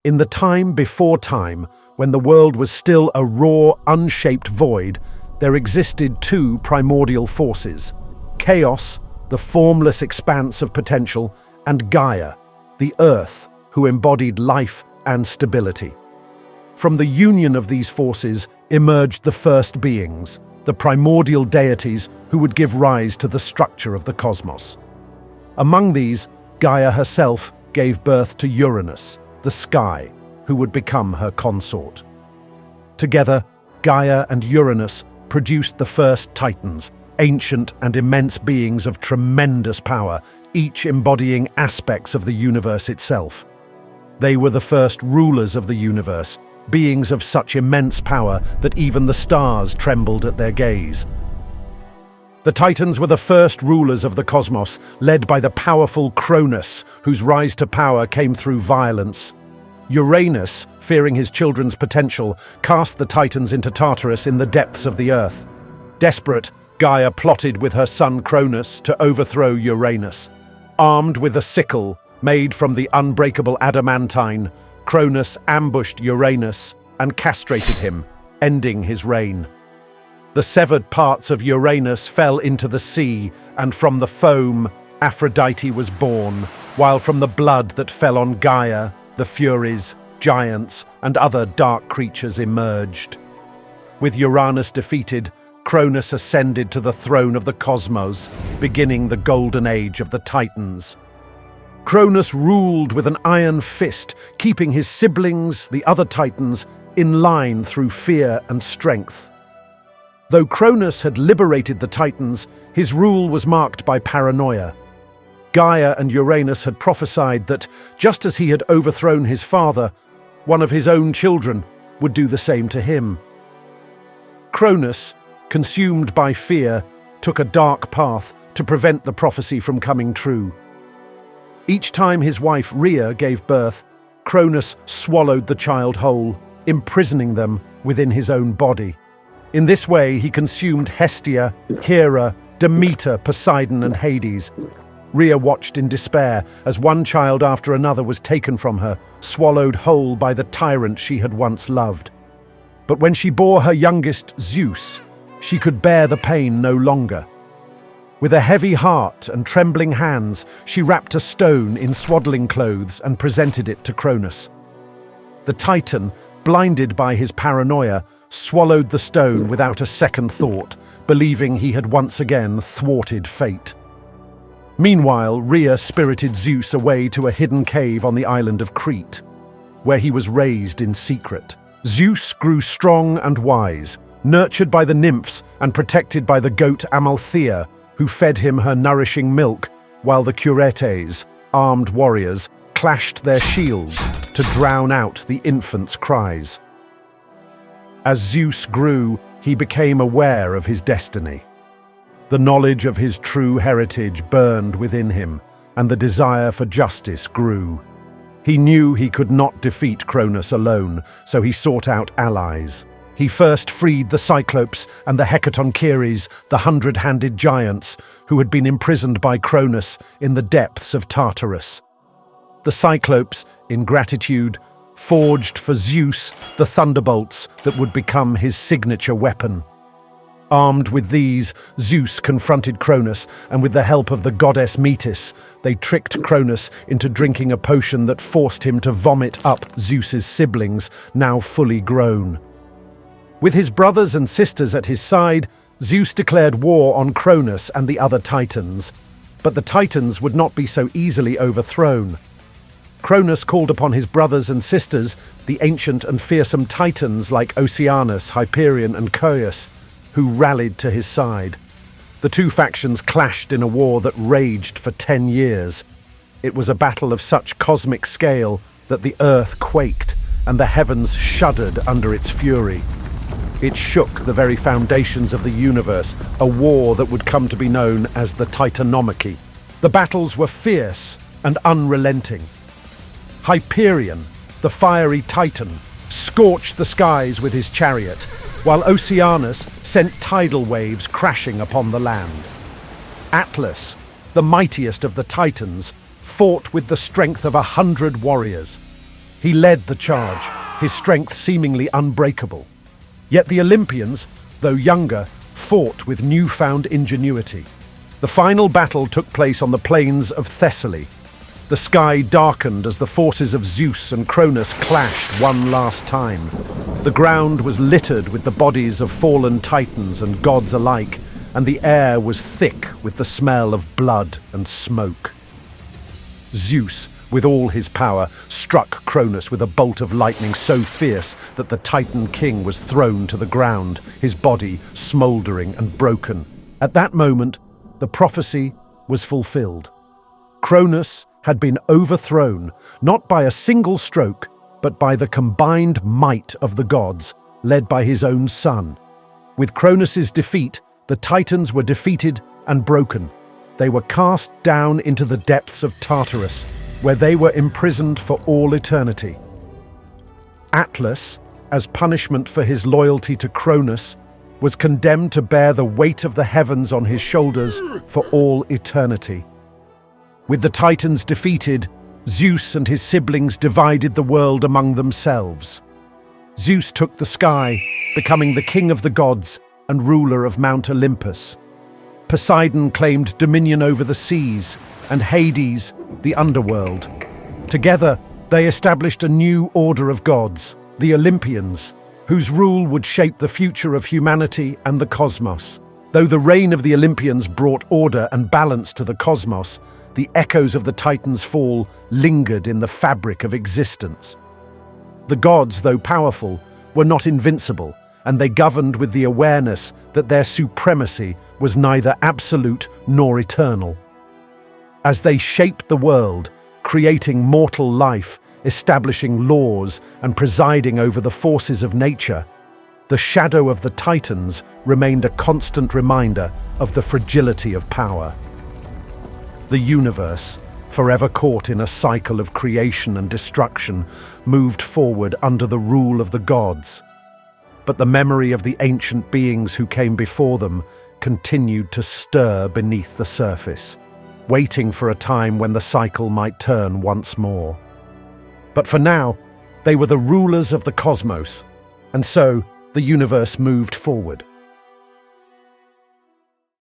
In the time before time, when the world was still a raw, unshaped void, there existed two primordial forces: Chaos, the formless expanse of potential, and Gaia, the earth, who embodied life and stability. From the union of these forces emerged the first beings, the primordial deities who would give rise to the structure of the cosmos. Among these, Gaia herself gave birth to Uranus, the sky, who would become her consort. Together, Gaia and Uranus produced the first Titans, ancient and immense beings of tremendous power, each embodying aspects of the universe itself. They were the first rulers of the universe, beings of such immense power that even the stars trembled at their gaze. The Titans were the first rulers of the cosmos, led by the powerful Cronus, whose rise to power came through violence. Uranus, fearing his children's potential, cast the Titans into Tartarus in the depths of the earth. Desperate, Gaia plotted with her son Cronus to overthrow Uranus. Armed with a sickle made from the unbreakable adamantine, Cronus ambushed Uranus and castrated him, ending his reign. The severed parts of Uranus fell into the sea, and from the foam, Aphrodite was born, while from the blood that fell on Gaia, the Furies, giants, and other dark creatures emerged. With Uranus defeated, Cronus ascended to the throne of the cosmos, beginning the golden age of the Titans. Cronus ruled with an iron fist, keeping his siblings, the other Titans, in line through fear and strength. Though Cronus had liberated the Titans, his rule was marked by paranoia. Gaia and Uranus had prophesied that, just as he had overthrown his father, one of his own children would do the same to him. Cronus, consumed by fear, took a dark path to prevent the prophecy from coming true. Each time his wife Rhea gave birth, Cronus swallowed the child whole, imprisoning them within his own body. In this way, he consumed Hestia, Hera, Demeter, Poseidon, and Hades. Rhea watched in despair as one child after another was taken from her, swallowed whole by the tyrant she had once loved. But when she bore her youngest, Zeus, she could bear the pain no longer. With a heavy heart and trembling hands, she wrapped a stone in swaddling clothes and presented it to Cronus. The Titan, blinded by his paranoia, swallowed the stone without a second thought, believing he had once again thwarted fate. Meanwhile, Rhea spirited Zeus away to a hidden cave on the island of Crete, where he was raised in secret. Zeus grew strong and wise, nurtured by the nymphs and protected by the goat Amalthea, who fed him her nourishing milk, while the Curetes, armed warriors, clashed their shields to drown out the infant's cries. As Zeus grew, he became aware of his destiny. The knowledge of his true heritage burned within him, and the desire for justice grew. He knew he could not defeat Cronus alone, so he sought out allies. He first freed the Cyclopes and the Hecatoncheires, the hundred-handed giants, who had been imprisoned by Cronus in the depths of Tartarus. The Cyclopes, in gratitude, forged for Zeus the thunderbolts that would become his signature weapon. Armed with these, Zeus confronted Cronus, and with the help of the goddess Metis, they tricked Cronus into drinking a potion that forced him to vomit up Zeus's siblings, now fully grown. With his brothers and sisters at his side, Zeus declared war on Cronus and the other Titans. But the Titans would not be so easily overthrown. Cronus called upon his brothers and sisters, the ancient and fearsome Titans like Oceanus, Hyperion, and Chaos, who rallied to his side. The two factions clashed in a war that raged for 10 years. It was a battle of such cosmic scale that the earth quaked and the heavens shuddered under its fury. It shook the very foundations of the universe, a war that would come to be known as the Titanomachy. The battles were fierce and unrelenting. Hyperion, the fiery Titan, scorched the skies with his chariot, while Oceanus sent tidal waves crashing upon the land. Atlas, the mightiest of the Titans, fought with the strength of 100 warriors. He led the charge, his strength seemingly unbreakable. Yet the Olympians, though younger, fought with newfound ingenuity. The final battle took place on the plains of Thessaly. The sky darkened as the forces of Zeus and Cronus clashed one last time. The ground was littered with the bodies of fallen titans and gods alike, and the air was thick with the smell of blood and smoke. Zeus, with all his power, struck Cronus with a bolt of lightning so fierce that the Titan king was thrown to the ground, his body smouldering and broken. At that moment, the prophecy was fulfilled. Cronus had been overthrown, not by a single stroke, but by the combined might of the gods, led by his own son. With Cronus's defeat, the Titans were defeated and broken. They were cast down into the depths of Tartarus, where they were imprisoned for all eternity. Atlas, as punishment for his loyalty to Cronus, was condemned to bear the weight of the heavens on his shoulders for all eternity. With the Titans defeated, Zeus and his siblings divided the world among themselves. Zeus took the sky, becoming the king of the gods and ruler of Mount Olympus. Poseidon claimed dominion over the seas, and Hades, the underworld. Together, they established a new order of gods, the Olympians, whose rule would shape the future of humanity and the cosmos. Though the reign of the Olympians brought order and balance to the cosmos, the echoes of the Titans' fall lingered in the fabric of existence. The gods, though powerful, were not invincible, and they governed with the awareness that their supremacy was neither absolute nor eternal. As they shaped the world, creating mortal life, establishing laws, and presiding over the forces of nature, the shadow of the Titans remained a constant reminder of the fragility of power. The universe, forever caught in a cycle of creation and destruction, moved forward under the rule of the gods. But the memory of the ancient beings who came before them continued to stir beneath the surface, waiting for a time when the cycle might turn once more. But for now, they were the rulers of the cosmos, and so the universe moved forward.